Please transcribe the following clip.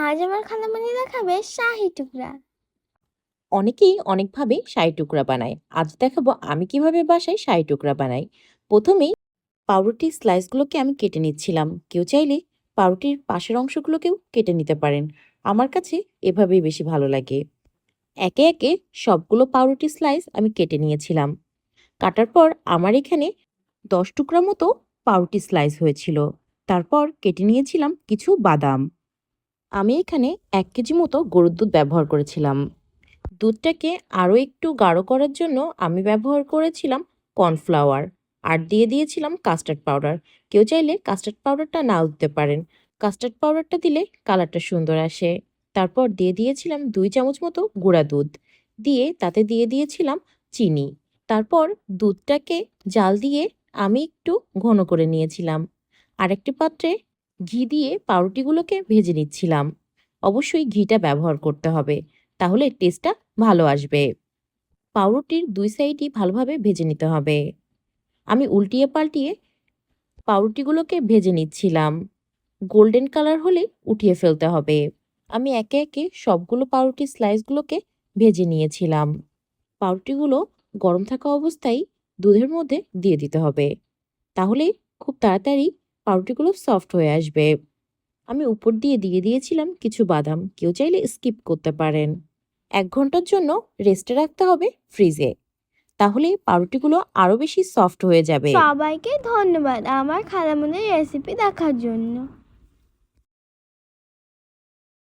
আজ আমার খালামণি দেখাবে শাহি টুকরা। অনেকেই অনেকভাবে শাহী টুকরা বানায়। আজ দেখাবো আমি কিভাবে বাসায় শাহী টুকরা বানাই। প্রথমেই পাউরুটির স্লাইসগুলোকে আমি কেটে নিচ্ছিলাম। কেউ চাইলে পাউরুটির পাশের অংশগুলোকেও কেটে নিতে পারেন। আমার কাছে এভাবেই বেশি ভালো লাগে। একে একে সবগুলো পাউরুটি স্লাইস আমি কেটে নিয়েছিলাম। কাটার পর আমার এখানে 10 টুকরা মতো পাউরুটি স্লাইস হয়েছিল। তারপর কেটে নিয়েছিলাম কিছু বাদাম। আমি এখানে 1 কেজি মতো গরুর দুধ ব্যবহার করেছিলাম। দুধটাকে আরও একটু গাঢ় করার জন্য আমি ব্যবহার করেছিলাম কর্নফ্লাওয়ার আর দিয়ে দিয়েছিলাম কাস্টার্ড পাউডার। কেউ চাইলে কাস্টার্ড পাউডারটা নাও দিতে পারেন। কাস্টার্ড পাউডারটা দিলে কালারটা সুন্দর আসে। তারপর দিয়ে দিয়েছিলাম 2 চামচ মতো গুঁড়া দুধ, দিয়ে তাতে দিয়ে দিয়েছিলাম চিনি। তারপর দুধটাকে জাল দিয়ে আমি একটু ঘন করে নিয়েছিলাম। আরেকটি পাত্রে ঘি দিয়ে পাউরুটিগুলোকে ভেজে নিচ্ছিলাম। অবশ্যই ঘিটা ব্যবহার করতে হবে, তাহলে টেস্টটা ভালো আসবে। পাউরুটির 2 সাইডই ভালোভাবে ভেজে নিতে হবে। আমি উল্টিয়ে পাল্টিয়ে পাউরুটিগুলোকে ভেজে নিচ্ছিলাম। গোল্ডেন কালার হলে উঠিয়ে ফেলতে হবে। আমি একে একে সবগুলো পাউরুটির স্লাইসগুলোকে ভেজে নিয়েছিলাম। পাউরুটিগুলো গরম থাকা অবস্থায় দুধের মধ্যে দিয়ে দিতে হবে, তাহলে খুব তাড়াতাড়ি পাউরুটিগুলো সফট হয়ে আসবে। আমি উপর দিয়ে দিয়ে দিয়েছিলাম কিছু বাদাম, কেউ চাইলে স্কিপ করতে পারেন। 1 ঘন্টার জন্য রেস্টে রাখতে হবে ফ্রিজে, তাহলে পাউরুটিগুলো আরও বেশি সফট হয়ে যাবে। সবাইকে ধন্যবাদ আমার খালামণির রেসিপি দেখার জন্য।